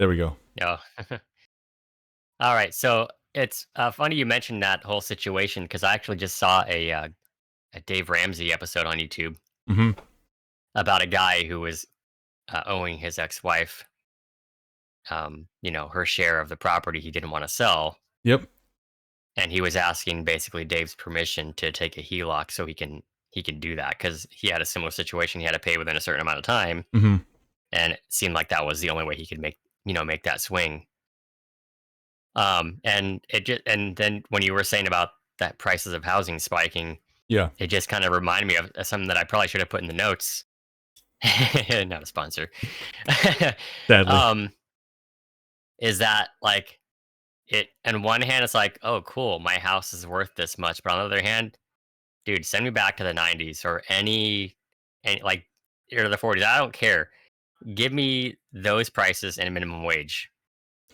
There we go. Oh. All right. So it's funny you mentioned that whole situation because I actually just saw a Dave Ramsey episode on YouTube Hmm. about a guy who was owing his ex-wife, her share of the property he didn't want to sell, Yep. and he was asking basically Dave's permission to take a HELOC so he can do that because he had a similar situation. He had to pay within a certain amount of time, Hmm. and it seemed like that was the only way he could make that swing. And then when you were saying about that prices of housing spiking, Yeah. it just kind of reminded me of something that I probably should have put in the notes. Not a sponsor. Sadly. um, is that like it? On one hand, it's like, oh, cool, my house is worth this much. But on the other hand, dude, send me back to the '90s or any like or the '40s. I don't care. Give me those prices and a minimum wage.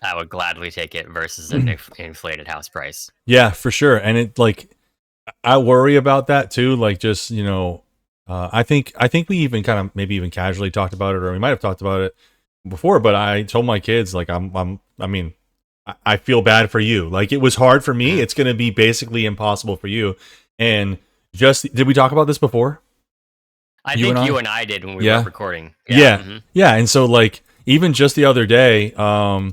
I would gladly take it versus an inflated house price. Yeah, for sure. And it like I worry about that too. Like just I think we even kind of maybe even casually talked about it, or we might have talked about it before. But I told my kids like I mean I feel bad for you. Like it was hard for me. Mhm. It's going to be basically impossible for you. And just did we talk about this before? I You and think I? you and I did when we were Yeah. recording. Yeah. Yeah. Yeah. And so like even just the other day, I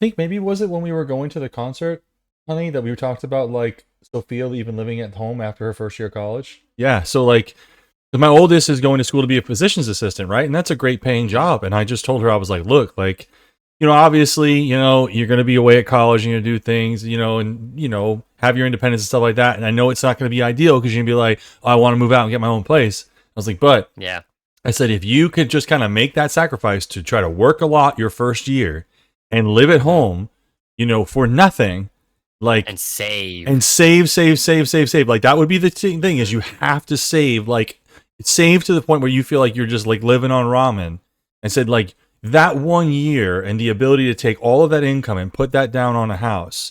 think maybe was it when we were going to the concert, honey, that we talked about like Sophia even living at home after her first year of college. Yeah. So like 'cause my oldest is going to school to be a physician's assistant, right? And that's a great paying Mhm. job. And I just told her, I was like, look, like, obviously, you're going to be away at college and you're going to do things, and, have your independence and stuff like that. And I know it's not going to be ideal because you're going to be like, oh, I want to move out and get my own place. I was like, but Yeah. I said, if you could just kind of make that sacrifice to try to work a lot your first year and live at Mhm. home, for nothing, like, And save. and save. Like that would be the thing is you have to save, like save to the point where you feel like you're just like living on ramen. And said like that 1 year and the ability to take all of that income and put that down on a house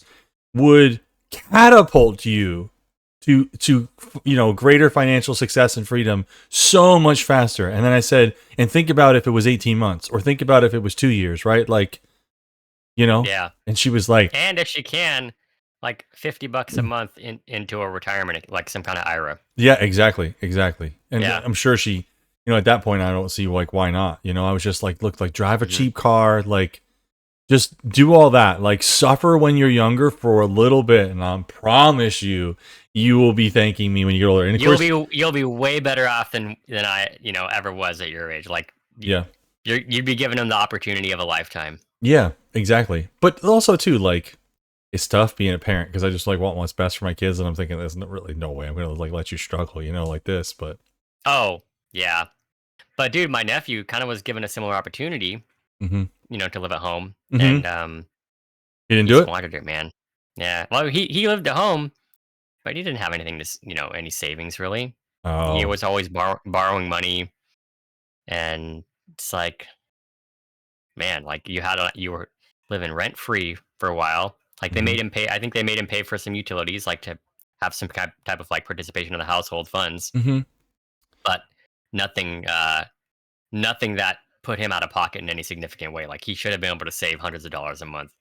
would catapult you to greater financial success and freedom so much faster. And then I said, and think about if it was 18 months or think about if it was 2 years, right? Like, Yeah. and she was like, And if she can, like $50 a month into a retirement, like some kind of IRA. yeah, exactly. And Yeah. I'm sure she, at that point, I don't see like why not. I was just like, look, like drive a Mhm. cheap car, like just do all that, like suffer when you're younger for a little bit, and I promise you, you will be thanking me when you get older. And of course, You'll be way better off than I ever was at your age. Like yeah, you'd be giving them the opportunity of a lifetime. yeah, exactly. But also too, like it's tough being a parent because I just like want what's best for my kids, and I'm thinking there's really no way I'm gonna like let you struggle, like this. But Oh yeah, but dude, my nephew kind of was given a similar opportunity, mm-hmm, to live at home, mm-hmm, and you didn't he do it. squandered it, man. Yeah, well, he lived at home, but he didn't have anything to any savings really. He Oh, was always borrowing money, and it's like, man, like you were living rent free for a while. Like they mm-hmm, made him pay. I think they made him pay for some utilities, like to have some type of like participation in the household funds, mm-hmm. but nothing, nothing that put him out of pocket in any significant way. Like he should have been able to save hundreds of dollars a month,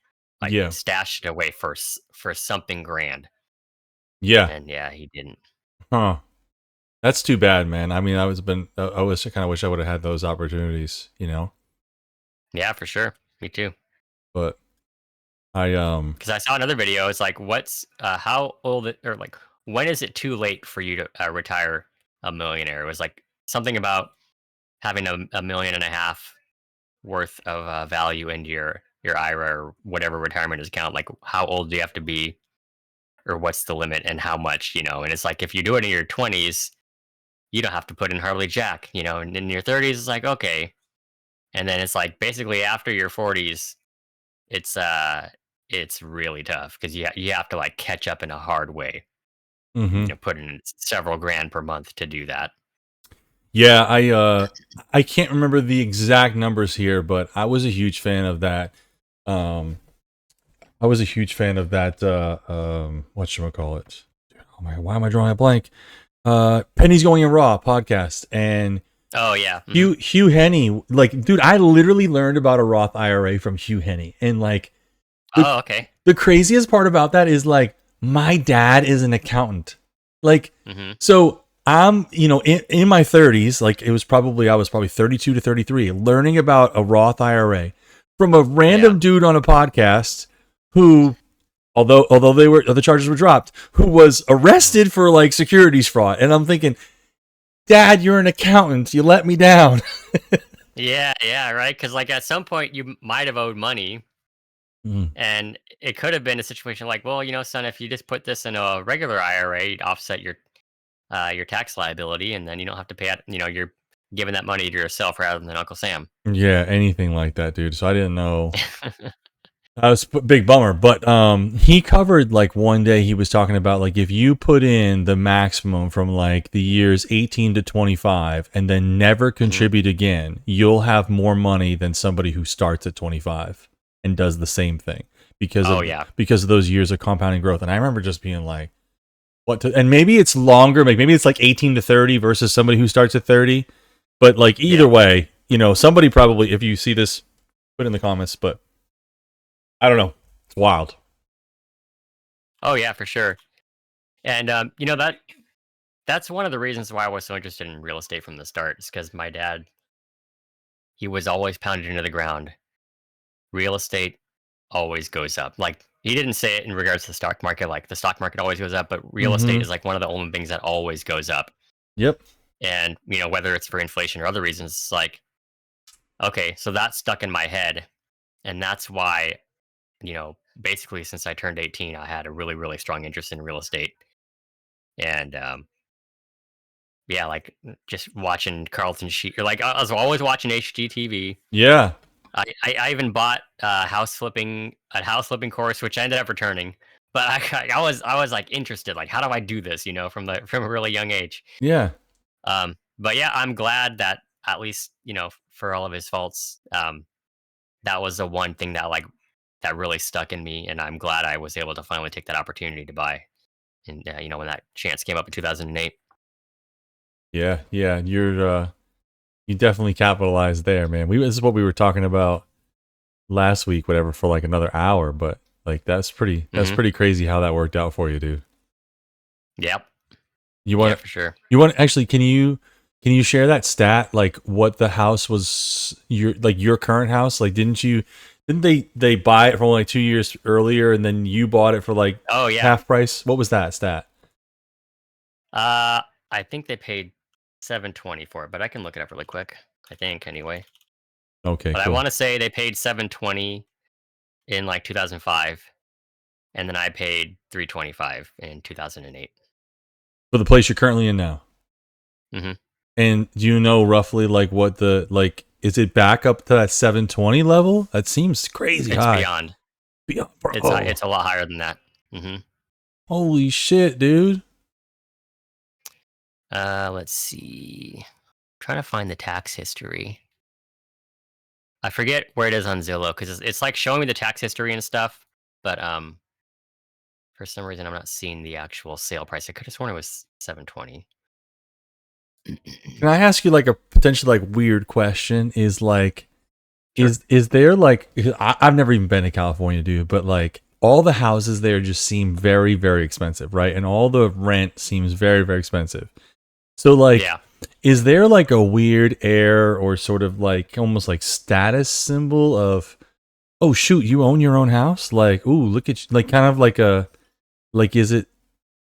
like Yeah, stashed it away for something grand. yeah, And yeah, he didn't. huh. That's too bad, man. I mean, I was kind of wish I would have had those opportunities. Yeah, for sure. Me too. But I Because I saw another video. It's like, what's how old or like when is it too late for you to retire a millionaire? It was like something about having a million and a half worth of value into your IRA or whatever retirement account. Like, how old do you have to be, or what's the limit, and how much? And it's like if you do it in your 20s, you don't have to put in hardly jack. And in your 30s, it's like okay, and then it's like basically after your 40s, it's it's really tough because you have to like catch up in a hard way. mm-hmm. Put in several grand per month to do that. Yeah, I can't remember the exact numbers here, but I was a huge fan of that. Um I was a huge fan of that whatchamacallit. Oh my, why am I drawing a blank? Penny's Going in Raw podcast. And Oh yeah. Hugh Henney, like, dude, I literally learned about a Roth IRA from Hugh Henney, and like the Oh okay. the craziest part about that is like my dad is an accountant, like, Mm-hmm. so I'm, in my 30s, like I was probably 32 to 33, learning about a Roth IRA from a Yeah. random dude on a podcast who, although the charges were dropped, who was Mhm. arrested for like securities fraud, and I'm thinking, Dad, you're an accountant, you let me down. Yeah, yeah, right. Because like at some point you might have owed money, Mm. and it could have been a situation like, well, son, if you just put this in a regular IRA, you'd offset your tax liability, and then you don't have to pay it. You're giving that money to yourself rather than Uncle Sam. Yeah, anything like that, dude. So I didn't know. That was a big bummer, but he covered, like, one day he was talking about, like, if you put in the maximum from like the years 18 to 25 and then never Hmm. contribute again, you'll have more money than somebody who starts at 25 and does the same thing Oh yeah. because of those years of compounding growth. And I remember just being like, what to, and maybe it's longer, like maybe it's like 18 to 30 versus somebody who starts at 30, but like either Yeah. way, somebody probably, if you see this, put in the comments, but I don't know. It's wild. Oh yeah, for sure. And that's one of the reasons why I was so interested in real estate from the start. Is because my dad, he was always pounded into the ground. Real estate always goes up. Like, he didn't say it in regards to the stock market, like the stock market always goes up, but real estate Mm-hmm. is like one of the only things that always goes up. Yep. And, whether it's for inflation or other reasons, it's like, okay, so that's stuck in my head. And that's why, basically since I turned 18, I had a really, really strong interest in real estate. And, yeah, like just watching Carlton Sheet. You're like, I was always watching HGTV. Yeah. I even bought a house flipping course, which I ended up returning. But I was like interested, like how do I do this? From a really young age. Yeah. But yeah, I'm glad that at least for all of his faults, that was the one thing that really stuck in me, and I'm glad I was able to finally take that opportunity to buy. And when that chance came up in 2008. Yeah. Yeah. You definitely capitalized there, man. This is what we were talking about last week, whatever, for like another hour, but like that's Hmm. pretty crazy how that worked out for you, dude. Yep. You Yeah, want for sure. actually, can you share that stat, like what the house was, your current house, like, didn't they buy it from like 2 years earlier and then you bought it for like Oh yeah. half price? What was that stat? Uh, I think they paid 720 for it, but I can look it up really quick. I think anyway. Okay, But I cool. want to say they paid 720 in like 2005, and then I paid 325 in 2008. For the place you're currently in now. Hmm. And do you know roughly like what the, like, is it back up to that 720 level? That seems crazy It's high. beyond. Beyond, It's bro. a lot higher than that. Hmm. Holy shit, dude. Let's see. Trying to find the tax history. I forget where it is on Zillow because it's like showing me the tax history and stuff, but for some reason I'm not seeing the actual sale price. I could have sworn it was 720. Can I ask you like a potentially like weird question? Is like, Sure. is there like, I've never even been to California, dude, but like all the houses there just seem very, very expensive, right? And all the rent seems very, very expensive. So like, Yeah. is there like a weird air or sort of like almost like status symbol of, oh shoot, you own your own house? Like, ooh, look at you, like kind of like a, like, is it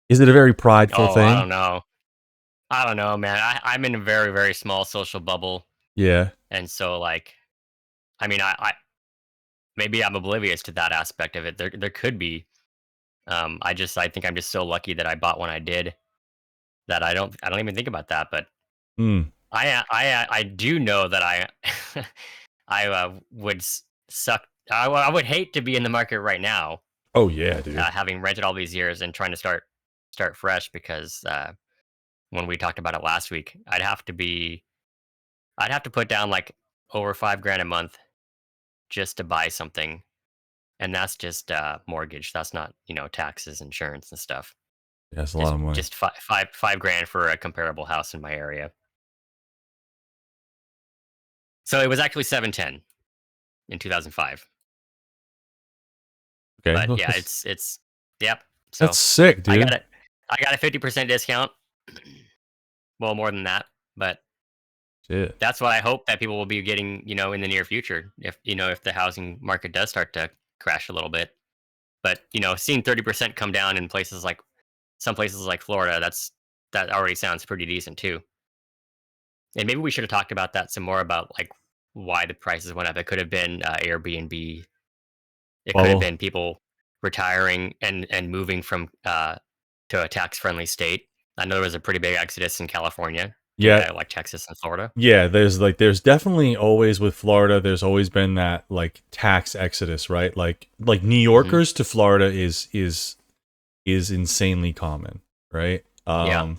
a very prideful Oh, I thing? don't know. I don't know, man. I'm in a very, very small social bubble. Yeah. And so, like, I mean, I maybe I'm oblivious to that aspect of it. There could be. I think I'm just so lucky that I bought when I did that I don't even think about that. But Hmm. I do know that I I would suck. I would hate to be in the market right now, Oh yeah, dude. having rented all these years and trying to start fresh because when we talked about it last week, I'd have to put down like over 5 grand a month just to buy something, and that's just mortgage. That's not taxes, insurance, and stuff. That's a lot Just of money. just 5 grand for a comparable house in my area. So it was actually 710 in 2005. Okay, But well, yeah, it's yep. that's So sick, I got dude. it. I got a 50% discount. Well, more than that, but Shit. that's what I hope that people will be getting, in the near future. If if the housing market does start to crash a little bit, but seeing 30% come down in places like some places like Florida, that already sounds pretty decent too. And maybe we should have talked about that some more about like why the prices went up. It could have been Airbnb. It could have Bubble. been people retiring and moving from to a tax friendly state. I know there was a pretty big exodus in California, Yeah, like Texas and Florida. yeah. There's definitely always with Florida. There's always been that like tax exodus, right? Like New Hmm. Yorkers to Florida is insanely common, right? Yeah.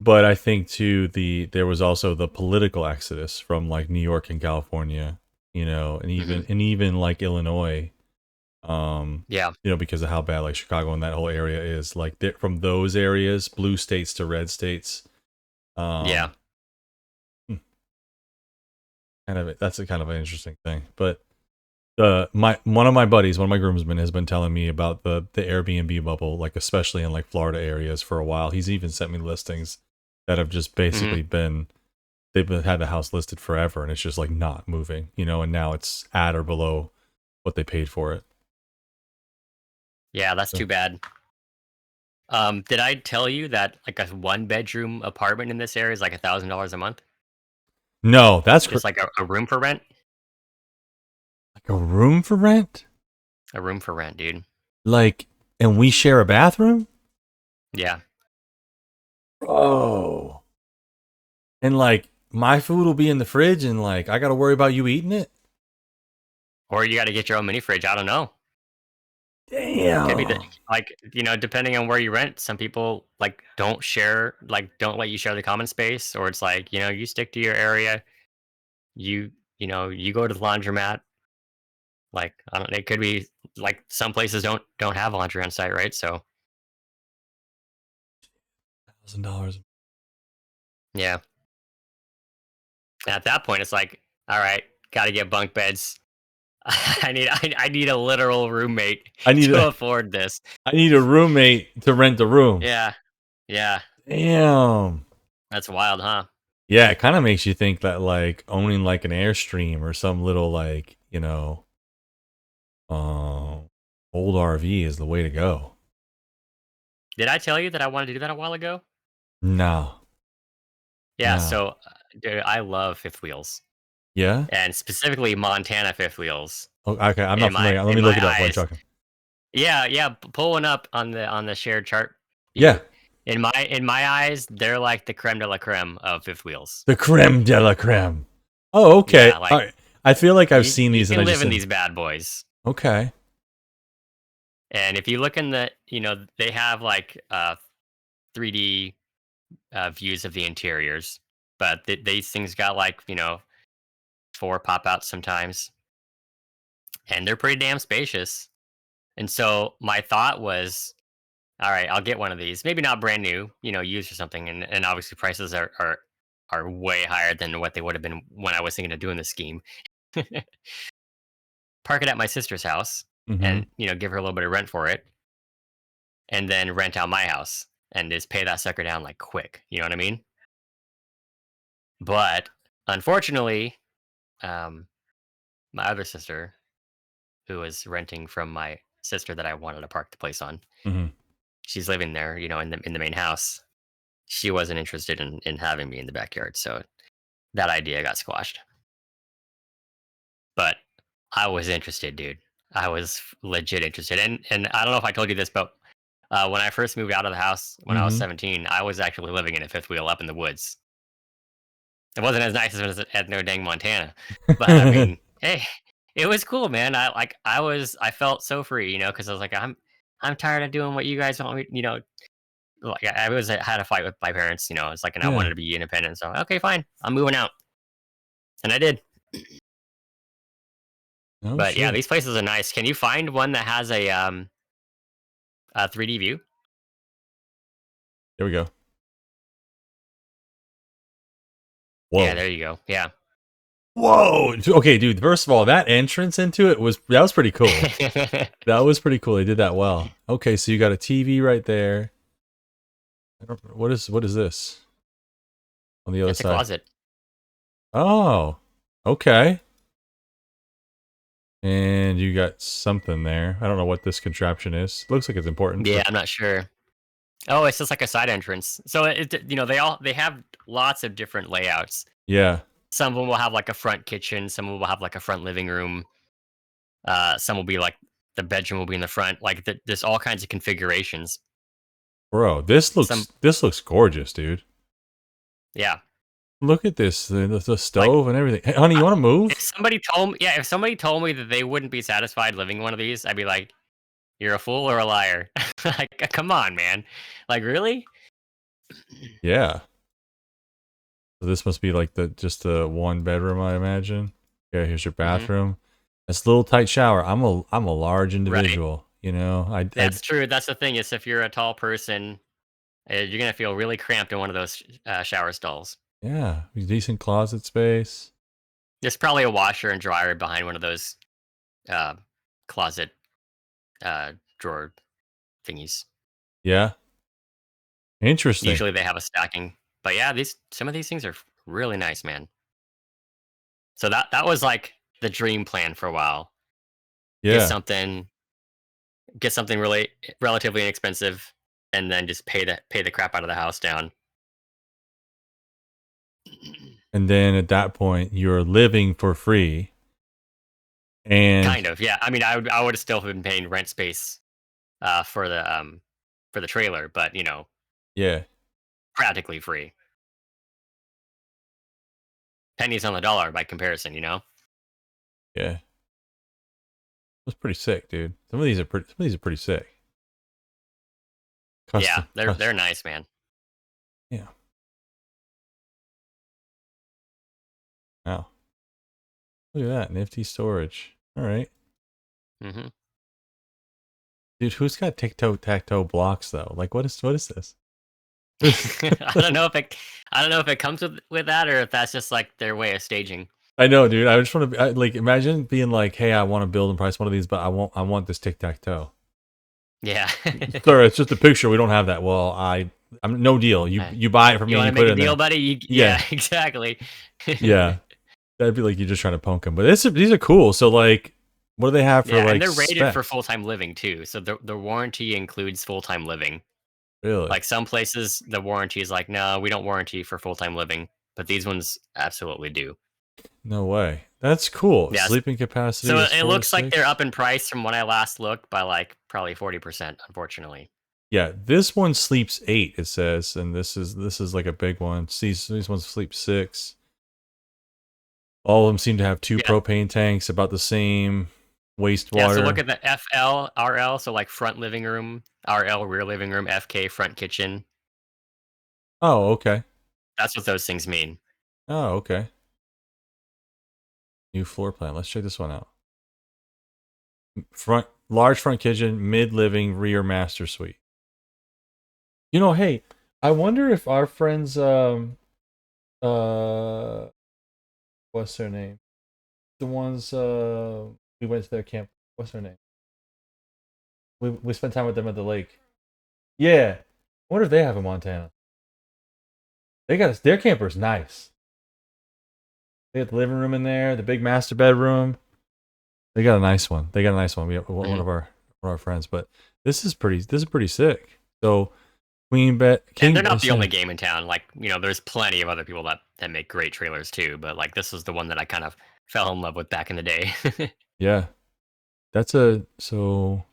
But I think too there was also the political exodus from like New York and California, and Hmm. even like Illinois, Yeah. because of how bad like Chicago and that whole area is. Like from those areas, blue states to red states, Yeah. um, hmm, that's a kind of an interesting thing. But one of my buddies, one of my groomsmen, has been telling me about the Airbnb bubble, like especially in like Florida areas for a while. He's even sent me listings that have just Hmm. basically been had the house listed forever and it's just like not moving, and now it's at or below what they paid for it. Yeah. That's So, too bad. Did I tell you that like a one bedroom apartment in this area is like $1,000 a month? no, that's Just like a room for rent? like a room for rent, A room for rent, dude. like, and we share a bathroom. Yeah. Oh, and like my food will be in the fridge, and like I got to worry about you eating it. Or you got to get your own mini fridge. I don't know. Could be that, Damn. like, depending on where you rent, some people like don't share, like, don't let you share the common space, or it's like, you stick to your area. You go to the laundromat. Like, I don't. It could be like some places don't have laundry on site, right? So $1,000. yeah. At that point, it's like, all right, got to get bunk beds. I need a literal roommate I need to a afford this. I need a roommate to rent a room. Yeah, yeah, Damn. that's wild, huh? Yeah, it kind of makes you think that like owning like an Airstream or some little like old RV is the way to go. Did I tell you that I wanted to do that a while ago? No, Yeah, no. so dude, I love fifth wheels, Yeah. and specifically Montana fifth wheels. Oh, okay, I'm not In my familiar. Let in me look my it up while you're eyes, talking. yeah, yeah. Pull one up on the shared chart Yeah, view. In my eyes, they're like the creme de la creme of fifth wheels. the creme de la creme. Oh, okay. Yeah, All like right. I feel like I've you seen you these, and I can just live in didn't. these bad boys. Okay. And if you look in they have like 3D views of the interiors, but these things got like four pop outs sometimes, and they're pretty damn spacious. And so my thought was, all right, I'll get one of these. Maybe not brand new, used or something. And obviously prices are way higher than what they would have been when I was thinking of doing the scheme. Park it at my sister's house Mm-hmm. and give her a little bit of rent for it, and then rent out my house and just pay that sucker down like quick. You know what I mean? But unfortunately, um, my other sister, who was renting from my sister that I wanted to park the place on, Mm-hmm. she's living there, in the main house. She wasn't interested in having me in the backyard, so that idea got squashed. But I was interested, dude. I was legit interested, and I don't know if I told you this, but when I first moved out of the house when I was Mm-hmm. 17, I was actually living in a fifth wheel up in the woods. It wasn't as nice as at no dang Montana, but I mean, hey, it was cool, man. I felt so free, because I was like, I'm tired of doing what you guys want me, like I had a fight with my parents, it's like, and I wanted Yeah. to be independent. So okay, fine, I'm moving out, and I did. No But yeah, shit. these places are nice. Can you find one that has a 3D view? There we go. Yeah, Whoa. there you go. Yeah, Whoa. Okay, dude. First of all, that entrance into it was pretty cool. That was pretty cool. They did that well. Okay, so you got a TV right there. What is this on the other It's a side? closet. Oh, okay. And you got something there. I don't know what this contraption is. Looks like it's important, Yeah, but I'm not sure. Oh, it's just like a side entrance. So they have lots of different layouts. yeah, Some of them will have like a front kitchen. Some will have like a front living room. Some will be like the bedroom will be in the front. Like there's all kinds of configurations. bro, Some this looks gorgeous, dude. yeah, Look at this, the like stove and everything. Hey, honey, you I, want to if move? somebody told me that they wouldn't be satisfied living in one of these, I'd be like, you're a fool or a liar. Like, come on, man. Like, really? Yeah. So this must be like the just the one bedroom, I imagine. Yeah, here's your Hmm. bathroom. It's a little tight shower. I'm a large Right. individual, you know. I That's true. That's the thing is, if you're a tall person, you're gonna feel really cramped in one of those shower stalls. yeah, decent closet space. There's probably a washer and dryer behind one of those uh, closet uh, drawer thingies. Yeah, interesting. Usually they have a stacking, but yeah, these some of these things are really nice, man. So that was like the dream plan for a while. Get Yeah. something, get something really relatively inexpensive, and then just pay the crap out of the house down. And then at that point, you're living for free. And Kind of, yeah. I mean, I would have still been paying rent space for the trailer, but yeah, practically free. Pennies on the dollar by comparison, you know? yeah. That's pretty sick, dude. Some of these are pretty sick. Yeah, Custom, they're custom. nice, man. Yeah. Wow. Look at that. Nifty storage. All right. Hmm. Dude, who's got tic-tac-toe blocks though? Like what is this? I don't know if it I don't know if it comes with that or if that's just like their way of staging. I know, dude. I just want to like imagine being like, "Hey, I want to build and price one of these, but I want this tic-tac-toe." Yeah. Sorry, it's just a picture. We don't have that. Well, I'm no deal. Uh, You buy it from you me and want you to put make it a in deal, there. buddy? Yeah, Yeah, exactly. yeah. That'd be like you're just trying to punk them. But these are cool. So like, what do they have for Yeah, and like they're rated for specs? full-time living too. So the warranty includes full-time living. Really? Like some places the warranty is like, "No, we don't warranty for full-time living." But these ones absolutely do. No way. That's cool. Yes. Sleeping capacity So is it four to looks like they're six. up in price from when I last looked by like probably 40%, unfortunately. Yeah, this one sleeps 8. It says, and this is like a big one. These ones sleep 6. All of them seem to have 2 Yeah. propane tanks, about the same Yeah, so look wastewater. at the FL, RL, so like front living room, RL rear living room, FK front kitchen. Oh, okay. That's what those things mean. Oh, okay. New floor plan. Let's check this one out. Large front kitchen, mid living, rear master suite. You know, hey, I wonder if our friends uh what's their name? The ones we went to their camp. What's their name? We spent time with them at the lake. Yeah. I wonder if they have a Montana. They got their camper's nice. They got the living room in there, the big master bedroom. They got a nice one. They got a nice one. We have Mhm. one of our friends, but this is pretty sick. So queen bed And king they're not bed. the only game in town. Like, there's plenty of other people that make great trailers too, but like this is the one that I kind of fell in love with back in the day. Yeah, that's a so.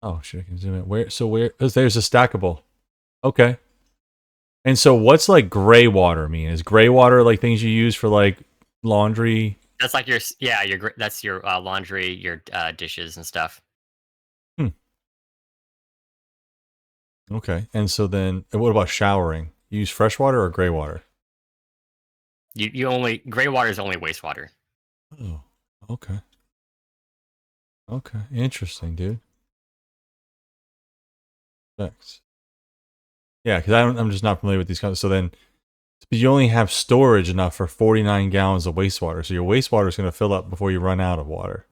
Oh shit! I can zoom in. Where? Oh, there's a stackable. Okay. And so what's like gray water mean? Is gray water like things you use for like laundry? That's like that's your laundry, your dishes and stuff. Hmm. Okay. And so then, and what about showering? You use fresh water or gray water? You only gray water is only wastewater. Oh. Okay. Okay. Interesting, dude. Thanks. Yeah, because I'm just not familiar with these kinds. So then, But you only have storage enough for 49 gallons of wastewater, so your wastewater is going to fill up before you run out of water.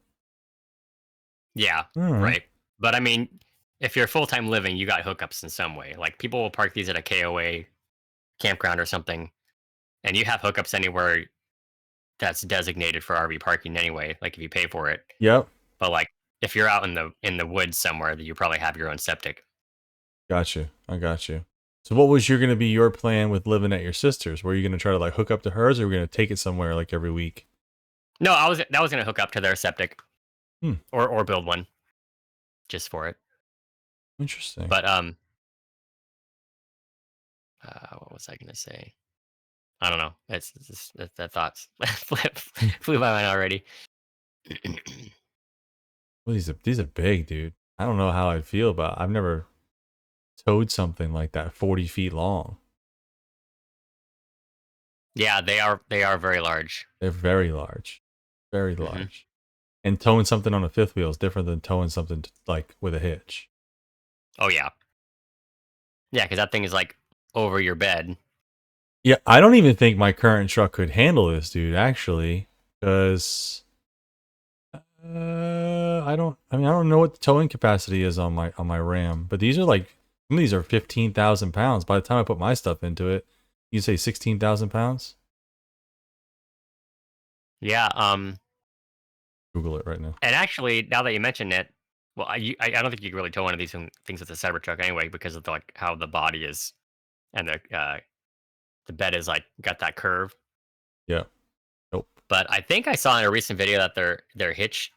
Yeah, All right. right. But I mean, if you're full time living, you got hookups in some way. Like people will park these at a KOA campground or something, and you have hookups anywhere that's designated for RV parking anyway. Like if you pay for it, Yep. but like if you're out in the woods somewhere, you probably have your own septic. Got you. I got you. So what was going to be your plan with living at your sister's? Were you going to try to like hook up to hers, or were you going to take it somewhere like every week? No, that was gonna hook up to their septic Hmm. or build one just for it. Interesting. But what was I gonna say? I don't know. It's just that thoughts flew by mine already. Well, these are big, dude. I don't know how I feel about. I've never towed something like that 40 feet long. Yeah, they are very large. They're very large, very Hmm. large. And towing something on a fifth wheel is different than towing something like with a hitch. Oh yeah, yeah, because that thing is like over your bed. Yeah, I don't even think my current truck could handle this, dude. Actually, because I don't. I mean, I don't know what the towing capacity is on my Ram, but these are like some of these are 15,000 pounds. By the time I put my stuff into it, you say 16,000 pounds. Yeah. Google it right now. And actually, now that you mention it, well, I don't think you can really tow one of these things with a Cybertruck anyway because of like how the body is and the bed is like got that curve. Yeah. Nope. But I think I saw in a recent video that their hitch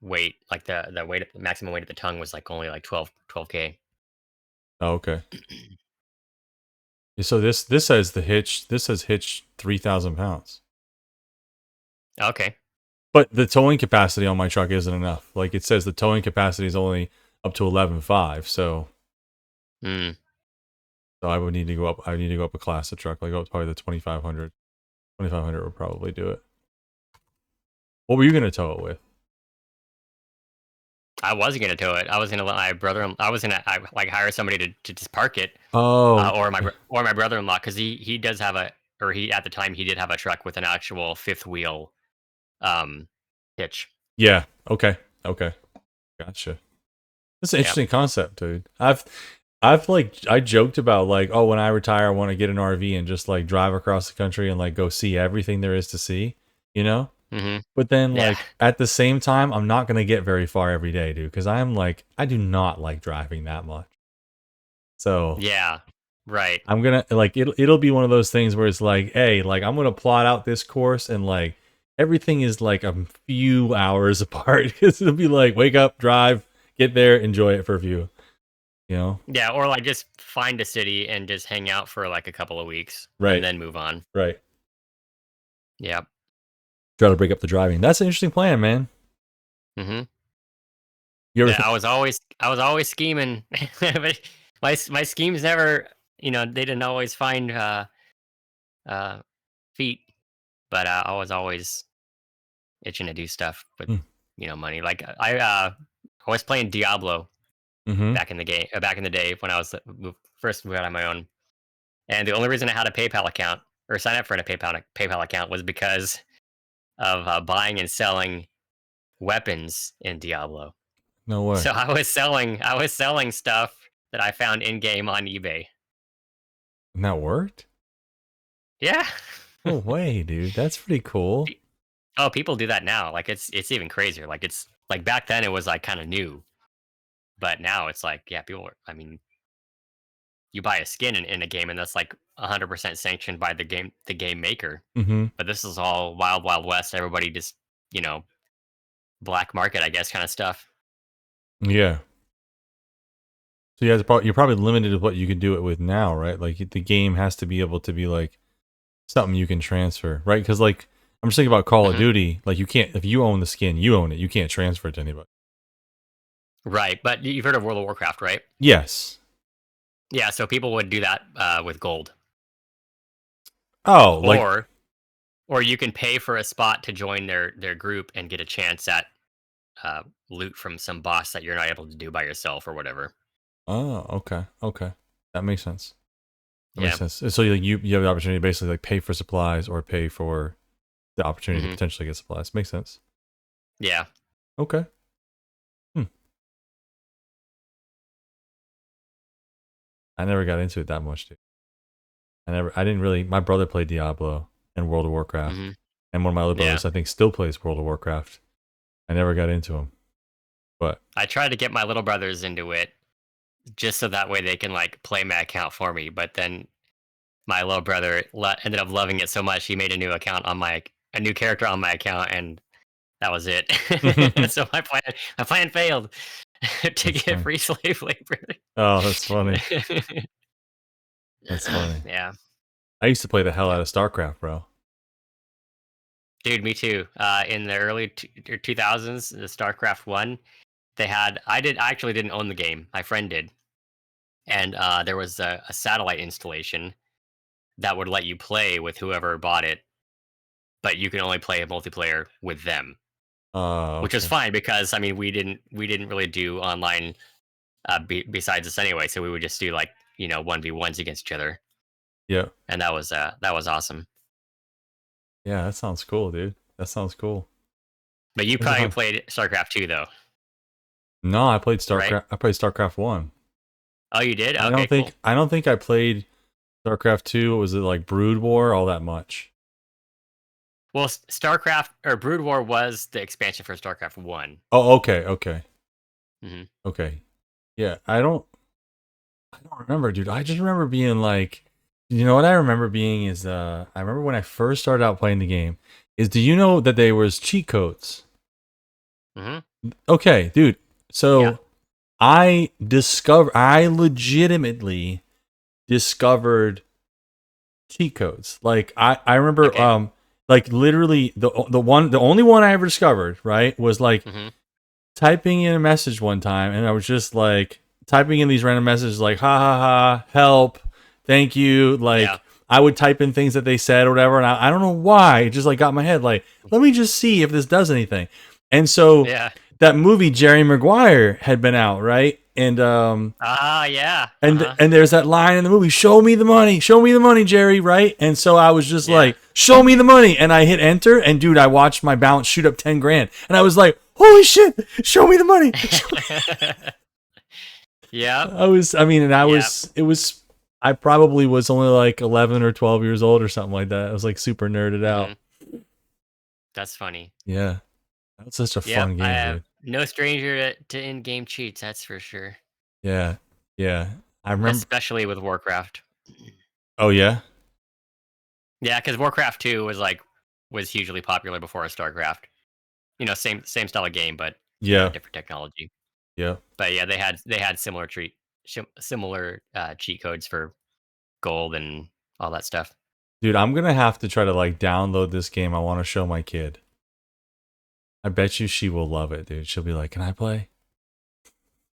weight, like the weight the maximum weight of the tongue was like only like 12K. Oh, okay. So this says the hitch. This says hitch 3,000 pounds. Okay. But the towing capacity on my truck isn't enough. Like it says, the towing capacity is only up to 11.5. Hmm. So I would need to go up. I need to go up a class of truck, like up to probably the 2,500. 2,500 would probably do it. What were you gonna tow it with? I wasn't gonna tow it. I was gonna let my brother. I was gonna like hire somebody to just park it, Oh, or my brother-in-law because he does have a or he at the time he did have a truck with an actual fifth wheel um hitch. yeah. Okay. Okay. Gotcha. That's an Yep. interesting concept, dude. I've like I joked about like, oh, when I retire, I want to get an RV and just like drive across the country and like go see everything there is to see, you know? Hmm. But then Yeah. like at the same time, I'm not gonna get very far every day, dude, because I'm like I do not like driving that much. So Yeah. Right. I'm gonna like it'll be one of those things where it's like, hey, like I'm gonna plot out this course and like everything is like a few hours apart because it'll be like wake up, drive, get there, enjoy it for a few, you know? Yeah. Or like just find a city and just hang out for like a couple of weeks and Right, then move on. right. Yep. Try to break up the driving. That's an interesting plan, man. Hmm. You ever Yeah. think? I was always scheming, but my schemes never. You know, they didn't always find uh feet, but I was always itching to do stuff with money. Like I was playing Diablo Mm-hmm. back in the game back in the day when I was first moved out on my own. And the only reason I had a PayPal account or sign up for a PayPal account was because of buying and selling weapons in Diablo. No way. So I was selling stuff that I found in game on eBay. And that worked? Yeah. No way, dude. That's pretty cool. Pe- oh, people do that now. Like it's even crazier. Like it's like back then it was like kind of new, but now it's like yeah, people. I mean, you buy a skin in a game and that's like 100% sanctioned by the game maker. Mm-hmm. But this is all wild west. Everybody just you know black market, I guess, kind of stuff. Yeah. So you're probably limited to what you can do it with now, right? Like the game has to be able to be like something you can transfer, right? Because like I'm just thinking about Call of Hmm. Duty. Like you can't if you own the skin, you own it. You can't transfer it to anybody. Right, but you've heard of World of Warcraft, right? Yes. Yeah, so people would do that with gold, Oh, like or you can pay for a spot to join their group and get a chance at loot from some boss that you're not able to do by yourself or whatever. oh, okay, okay, that makes sense. That makes Yeah. sense. And so you have the opportunity to basically like pay for supplies or pay for the opportunity to Hmm. potentially get supplies. Makes sense. Yeah. Okay. Hmm. I never got into it that much, dude. I didn't really. My brother played Diablo and World of Warcraft, Hmm. and one of my other Yeah. brothers, I think, still plays World of Warcraft. I never got into him, but I tried to get my little brothers into it just so that way they can like play my account for me. But then my little brother ended up loving it so much he made a new character on my account, and that was it. that's So my plan failed to get funny. free slave labor. Oh, that's funny. That's funny. Yeah, I used to play the hell yeah, out of StarCraft, bro. dude, me too. In the early 2000s, the StarCraft one, I actually didn't own the game. My friend did, and there was a satellite installation that would let you play with whoever bought it, but you can only play a multiplayer with them, which was Okay. fine because I mean we didn't really do online besides this anyway, so we would just do like 1v1s against each other, Yeah. and that was awesome. Yeah, that sounds cool, dude. That sounds cool. But you Those are probably fun. played StarCraft 2 though, No, I played right? StarCraft. I played StarCraft 1. Oh, you did? Okay, cool. I don't think I played StarCraft 2. Was it like Brood War all that much? Well, StarCraft or Brood War was the expansion for StarCraft 1. Oh, okay, okay. Hmm. Okay. Yeah, I don't remember, dude. I just remember being like, what I remember being is I remember when I first started out playing the game is do you know that there was cheat codes? Hmm. Okay, dude. Yeah. So I legitimately discovered cheat codes. Like I remember Okay. like literally the only one I ever discovered, right, was like Hmm. typing in a message one time, and I was just like typing in these random messages like ha ha ha, help, thank you, Yeah. like I would type in things that they said or whatever, and I don't know why it just like got in my head like let me just see if this does anything. And so Yeah. that movie Jerry Maguire had been out, right? Ah, yeah. Uh-huh. And there's that line in the movie, show me the money, Jerry, right? And so I was just Yeah. like, show me the money, and I hit enter, and dude, I watched my balance shoot up 10 grand, and I was like, holy shit, show me the money. Yep. I mean, and Yep. it was, I probably was only like 11 or 12 years old or something like that. I was like super nerded Hmm. out. That's funny. Yeah, that was such a Yep. fun I game, have dude. no stranger to in-game cheats. That's for sure. Yeah, yeah, I remember. Especially with Warcraft. Oh yeah, Yeah, because Warcraft 2 was hugely popular before StarCraft. Same style of game, but yeah, different technology. yeah. But yeah, they had similar cheat codes for gold and all that stuff. Dude, I'm gonna have to try to like download this game. I want to show my kid. I bet you she will love it, dude. She'll be like, "Can I play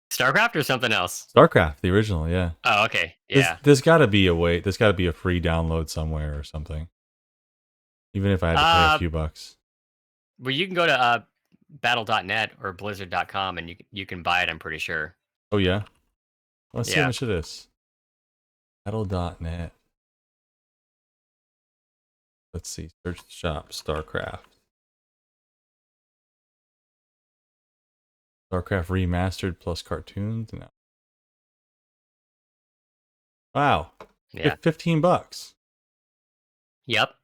StarCraft or something else? StarCraft, the original?" Yeah. Oh, okay. Yeah. There's got to be a way. There's got to be a free download somewhere or something. Even if I had to pay a Uh, few bucks. well, you can go to battle.net or blizzard.com and you can buy it. I'm pretty sure. Oh yeah. Let's see how Yeah. much it is. Battle.net. Let's see. Search the shop. StarCraft. StarCraft remastered plus cartoons. No. Wow. Yeah. 15 bucks. Yep.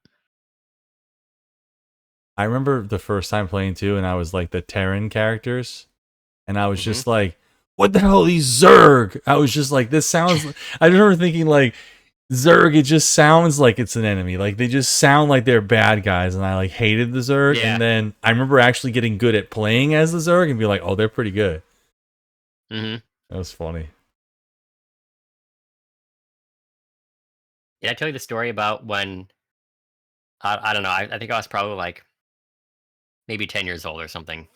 I remember the first time playing too, and I was like the Terran characters. And I was Hmm. just like, what the hell are these Zerg? I was just like, this sounds. I remember thinking like, Zerg, it just sounds like it's an enemy. Like they just sound like they're bad guys, and I like hated the Zerg. And Yeah. then I remember actually getting good at playing as the Zerg and be like, oh, they're pretty good. Hmm. That was funny. Did I tell you the story about when I don't know? I think I was probably like maybe 10 years old or something.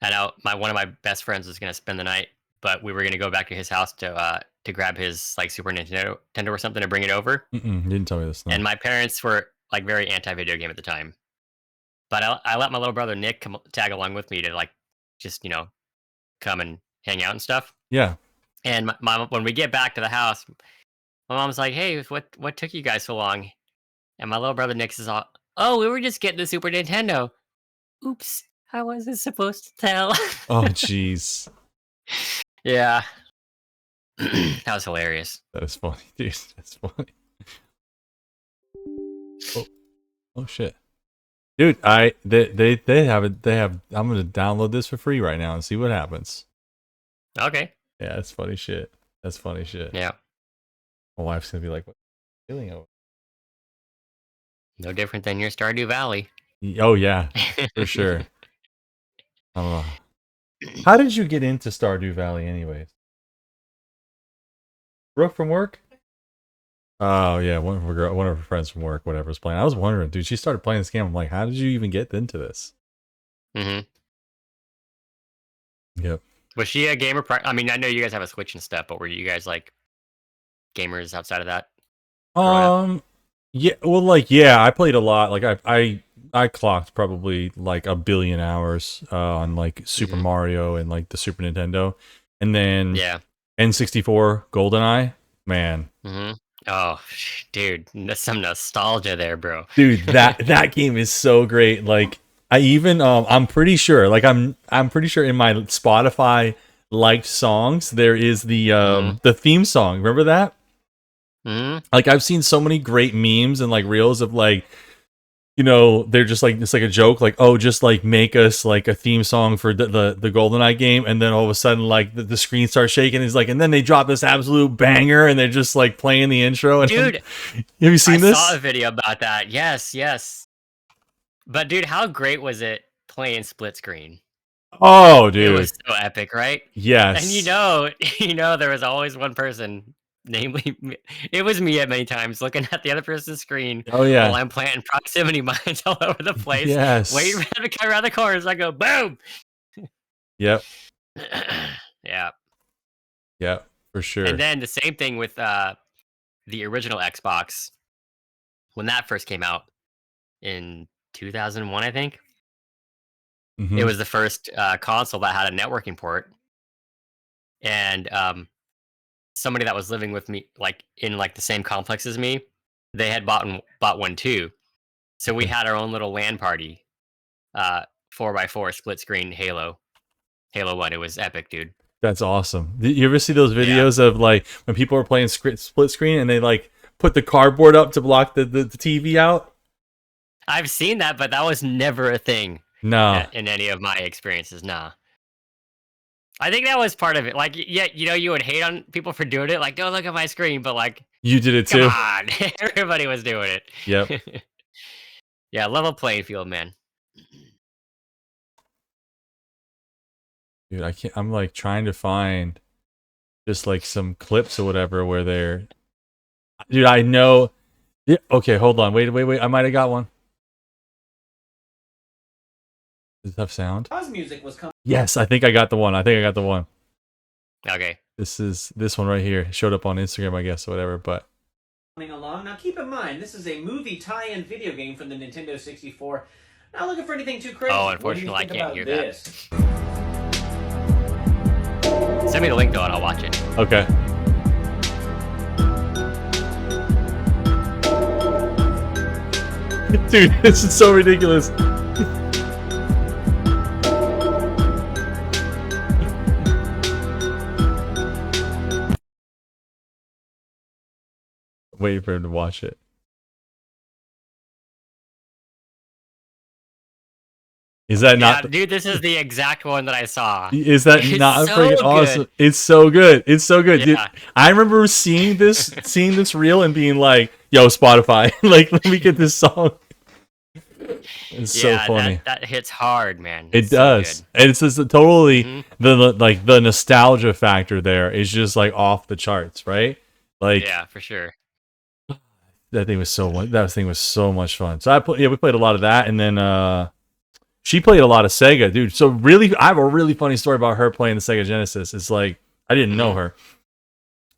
And one of my best friends was gonna spend the night, but we were gonna go back to his house to grab his like Super Nintendo or something to bring it over. Didn't tell me this. And No. my parents were like very anti video game at the time, but I let my little brother Nick tag along with me to like just come and hang out and stuff. Yeah. And when we get back to the house, My mom's like, "Hey, what took you guys so long?" And my little brother Nick is all, "Oh, we were just getting the Super Nintendo." Oops, how was I supposed to tell? Oh, jeez. Yeah, that was hilarious. That is funny, dude. That's funny. Oh, oh shit. Dude, they have it. They have. I'm gonna download this for free right now and see what happens. Okay. Yeah, that's funny shit. That's funny shit. Yeah, My wife's gonna be like, "What are you feeling over?" no different than your Stardew Valley. Oh yeah, for sure. Uh, how did you get into Stardew Valley, anyways? Brooke from work? Oh yeah, one of her friends from work, whatever, was playing. I was wondering, dude. She started playing this game. I'm like, how did you even get into this? Hmm. Yep. Was she a gamer? I mean, I know you guys have a Switch and stuff, but were you guys like gamers outside of that growing up? Yeah. Well, like, yeah, I played a lot. Like, I clocked probably like a billion hours on like Super Hmm. Mario and like the Super Nintendo, and then Yeah. N64, GoldenEye. Man, Hmm. Oh, dude, some nostalgia there, bro. dude, that game is so great. Like, I even I'm pretty sure, like, I'm pretty sure in my Spotify liked songs there is Hmm. the theme song. Remember that? Hmm. Like, I've seen so many great memes and like reels of like, they're just like, it's like a joke, like, oh, just like make us like a theme song for the GoldenEye game, and then all of a sudden like the screen starts shaking. It's like, and then they drop this absolute banger, and they're just like playing the intro. And Dude, have you I seen saw this? a video about that. Yes, yes. But dude, how great was it playing split screen? Oh, It dude, was so epic, right? And yes, there was always one person, namely me. It was me at many times looking at the other person's screen oh while yeah, I'm planting proximity mines all over the place, waiting yes, for them to come around the corners. I go boom. yep, Yeah. yep, for And sure. then the same thing with the original Xbox when that first came out in 2001, I think. It Hmm. was the first console that had a networking port, and somebody that was living with me, like in like the same complex as me, they had bought one too. So we Okay. had our own little LAN party, uh, 4x4 split screen Halo 1. It was epic, dude. That's awesome. Did you ever see those Yeah, videos of like when people are playing split screen and they like put the cardboard up to block the TV out? I've seen that, but that was never a thing No, in any of my experiences. Nah. I think that was part of it. Like, yeah, you would hate on people for doing it. Like, don't look at my screen, but like, you did it come too. on, everybody was doing Yep. it. Yeah, level playing field, man. Dude, I can't. I'm like trying to find just like some clips or whatever where they're. Dude, I know. Yeah, okay, hold on. Wait. I might have got one. Does it have sound? Pause music was coming Yes, I think I got the one. I think I got the one. Okay. This is this one right here. It showed up on Instagram, I guess, or whatever. But along. Now keep in mind, this is a movie tie-in video game from the Nintendo 64. Not looking for anything too crazy. Oh, What do you unfortunately, I think can't about hear that. this? Send me the link though, and I'll watch it. okay. Dude, this is so ridiculous. Waiting for him to watch it. Is that Yeah, not? dude, this is the exact one that I saw. Is that It's not so freaking awesome? good. It's so good. It's so good. Dude, Yeah. I remember seeing this reel and being like, "Yo, Spotify, like, let me get this song." It's so Yeah, funny. that hits hard, man. It It's so good. does, and it's just totally Hmm. like the nostalgia factor there is just like off the charts, right? Like Yeah, for sure. that thing was so much fun. So we played a lot of that, and then she played a lot of Sega, dude. So really, I have a really funny story about her playing the Sega Genesis. It's like I didn't know Hmm. her.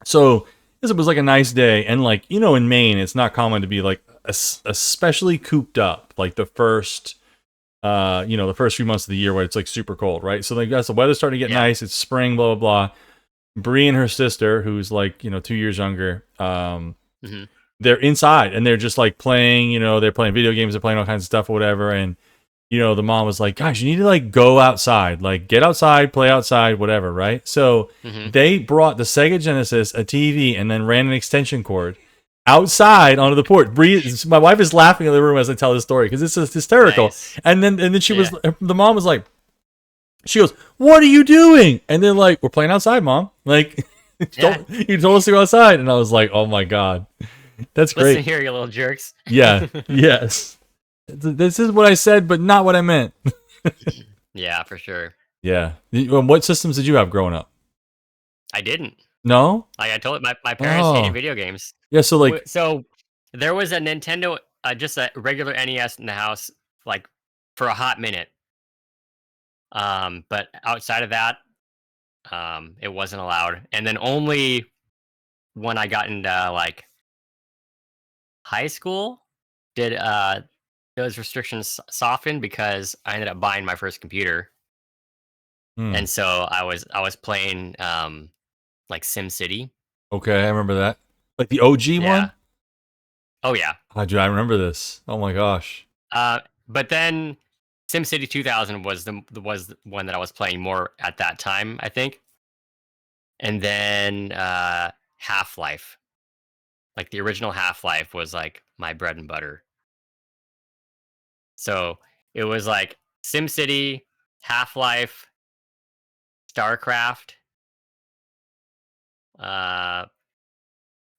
So this was like a nice day, and like in Maine, it's not common to be like especially cooped up like the first the first few months of the year where it's like super cold, right? So like as the weather's starting to get Yeah. nice, it's spring, blah blah blah. Bree and her sister, who's like 2 years younger, Hmm. they're inside and they're just like playing. They're playing video games, they're playing all kinds of stuff or whatever. And the mom was like, "Guys, you need to like go outside, like get outside, play outside, whatever." Right? So Hmm. they brought the Sega Genesis, a TV, and then ran an extension cord outside onto the porch. My wife is laughing in the room as I tell this story because it's just hysterical. Nice. And then she was, Yeah. the mom was like, she goes, "What are you doing?" And they're like, "We're playing outside, mom. Like, Yeah. you told us to go outside." And I was like, "Oh my god, that's Listen great." here, you little jerks. Yeah. Yes. This is what I said, but not what I meant. Yeah, for sure. Yeah. What systems did you have growing up? I didn't. No. Like I told my parents hated Oh. video games. Yeah. So like, So there was a Nintendo, just a regular NES in the house, like for a hot minute. But outside of that, it wasn't allowed. And then only when I got into like high school did those restrictions soften because I ended up buying my first computer, hmm, and so I was playing like Sim City. okay, I remember that. Like the OG one. Yeah. Oh yeah. Oh, dude, I remember this. Oh my gosh. But then SimCity 2000 was the one that I was playing more at that time, I think. And then Half Life, like the original Half Life, was like my bread and butter. So it was like SimCity, Half Life, StarCraft. Uh,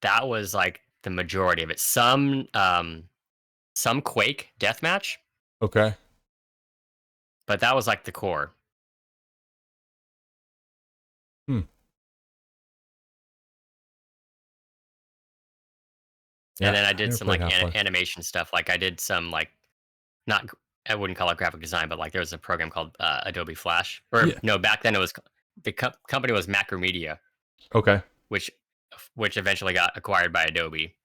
that was like the majority of it. Some Quake deathmatch, Okay. but that was like the core. Hmm. And Yeah, then I I did never some played like Half Life. animation stuff. Like I did some like not I wouldn't call it graphic design, but like there was a program called Adobe Flash. Or Yeah. no, back then it was the company was Macromedia, Okay. which eventually got acquired by Adobe.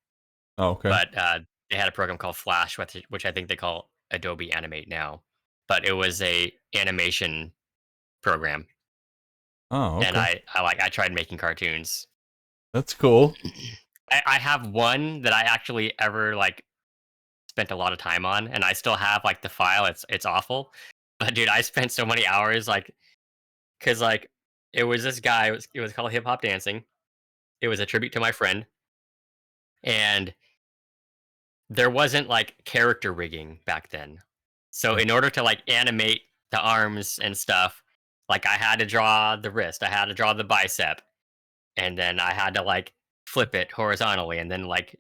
Oh, okay. But they had a program called Flash, which I think they call Adobe Animate now. But it was a animation program, Oh, and okay. I tried making cartoons. That's cool. I have one that I actually ever like spent a lot of time on, and I still have like the file. It's awful, but dude, I spent so many hours like because like it was this guy. It was called Hip Hop Dancing. It was a tribute to my friend, and there wasn't like character rigging back then. So Okay. in order to like animate the arms and stuff, like I had to draw the wrist, I had to draw the bicep, and then I had to like flip it horizontally, and then like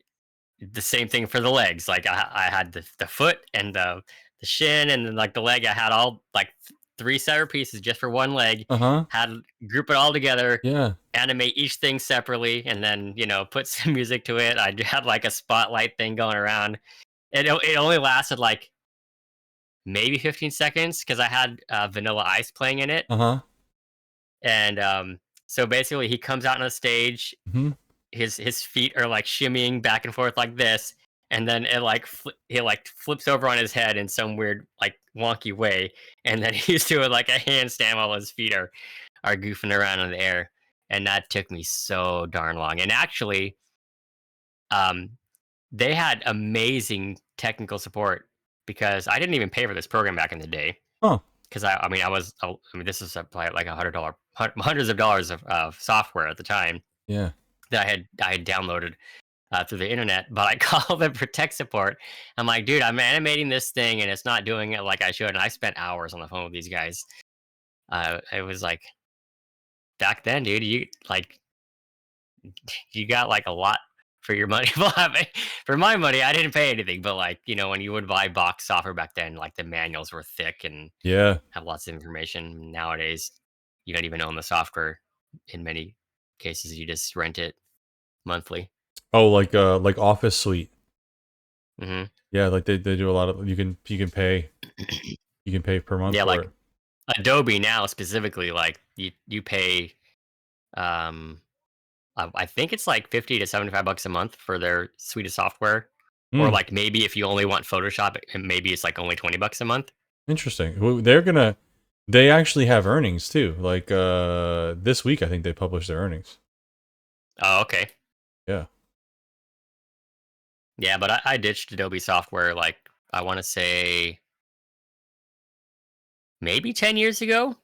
the same thing for the legs. Like I had the foot and the shin and then like the leg. I had all like three separate pieces just for one leg. Uh-huh. Had to group it all together, Yeah. animate each thing separately, and then put some music to it. I had like a spotlight thing going around. It only lasted like maybe 15 seconds because I had Vanilla Ice playing in it, Uh-huh. and so basically he comes out on the stage, Mhm. his feet are like shimmying back and forth like this, and then he like flips over on his head in some weird like wonky way, and then he's doing like a handstand while his feet are goofing around in the air, and that took me so darn long. And actually, um, they had amazing technical support because I didn't even pay for this program back in the day. Huh. Because this is probably like hundreds of dollars of software at the time Yeah. that I had downloaded through the internet, but I called them for tech support. I'm like, dude, I'm animating this thing and it's not doing it like I should. And I spent hours on the phone with these guys. It was like back then, dude, you got like a lot for your money. Well, for my money, I didn't pay anything, but like when you would buy box software back then, like the manuals were thick and Yeah. have lots of information. Nowadays, you don't even own the software. In many cases, you just rent it monthly. Oh, like Office Suite. Hmm. Yeah, like they do a lot of you can pay per month Yeah, for like it. Adobe now specifically, like you pay, um, I think it's like 50 to 75 bucks a month for their suite of software, or Hmm. like maybe if you only want Photoshop, maybe it's like only 20 bucks a month. Interesting. They actually have earnings too. Like this week, I think they published their earnings. Oh, okay. Yeah. Yeah, but I ditched Adobe software like I want to say maybe 10 years ago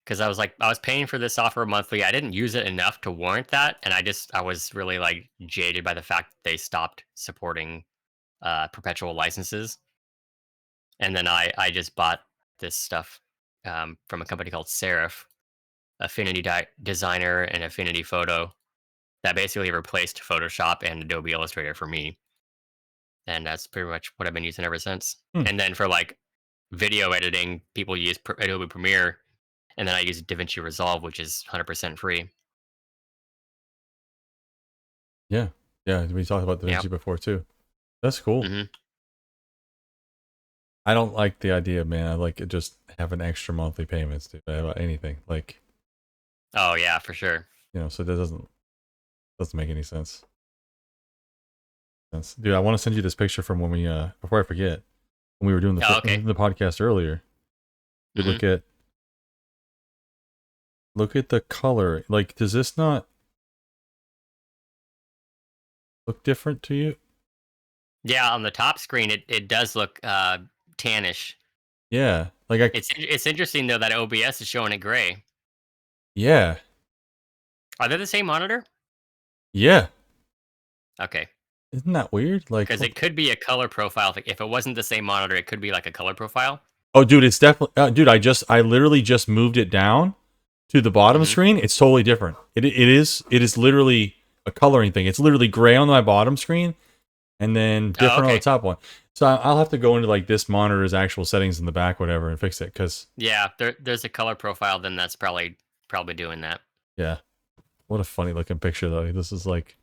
because I was paying for this software monthly. I didn't use it enough to warrant that, and I was really like jaded by the fact that they stopped supporting perpetual licenses. And then I just bought this stuff from a company called Serif, Affinity Designer and Affinity Photo, that basically replaced Photoshop and Adobe Illustrator for me. And that's pretty much what I've been using ever since. Hmm. And then for like video editing, people use Adobe Premiere, and then I use DaVinci Resolve, which is 100% free. Yeah. Yeah. We talked about Yep. DaVinci before too. That's cool. Hmm. I don't like the idea, man. I like it just having extra monthly payments to about anything. Like, Oh yeah, for sure. so that doesn't make any sense. Dude, I want to send you this picture from when we before I forget, when we were doing Oh, okay. the podcast earlier. You Mhm. look at the color. Like, does this not look different to you? Yeah, on the top screen, it does look tannish. Yeah. Like It's interesting though that OBS is showing it gray. yeah. Are they the same monitor? Yeah. Okay. Isn't that weird? Like, Because it could be a color profile. If it wasn't the same monitor, it could be like a color profile. oh, dude, it's definitely, dude. I literally just moved it down to the bottom Mhm. screen. It's totally different. It is literally a coloring thing. It's literally gray on my bottom screen, and then different on okay. the top one. So I'll have to go into like this monitor's actual settings in the back, whatever, and fix it. Cause Yeah, there's a color profile. Then that's probably doing that. yeah, what a funny looking picture though. This is like,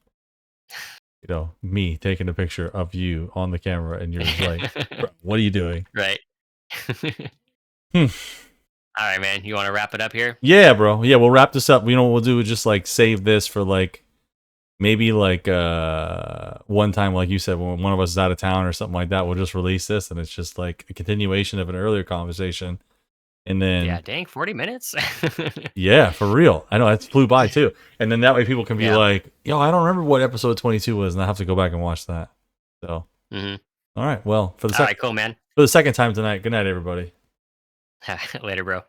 me taking a picture of you on the camera, and you're just like, bro, what are you doing? Right. Hmm. All right, man. You want to wrap it up here? Yeah, bro. Yeah, we'll wrap this up. You know what we'll do is just like save this for like maybe like one time, like you said, when one of us is out of town or something like that, we'll just release this, and it's just like a continuation of an earlier conversation. And then Yeah. Dang, 40 minutes. yeah, for real. I know that flew by too. And then that way people can be Yeah. like, yo, I don't remember what episode 22 was, and I have to go back and watch that. So Mhm. all right, well, All right, cool, man. for the second time tonight, good night, everybody. Later, bro.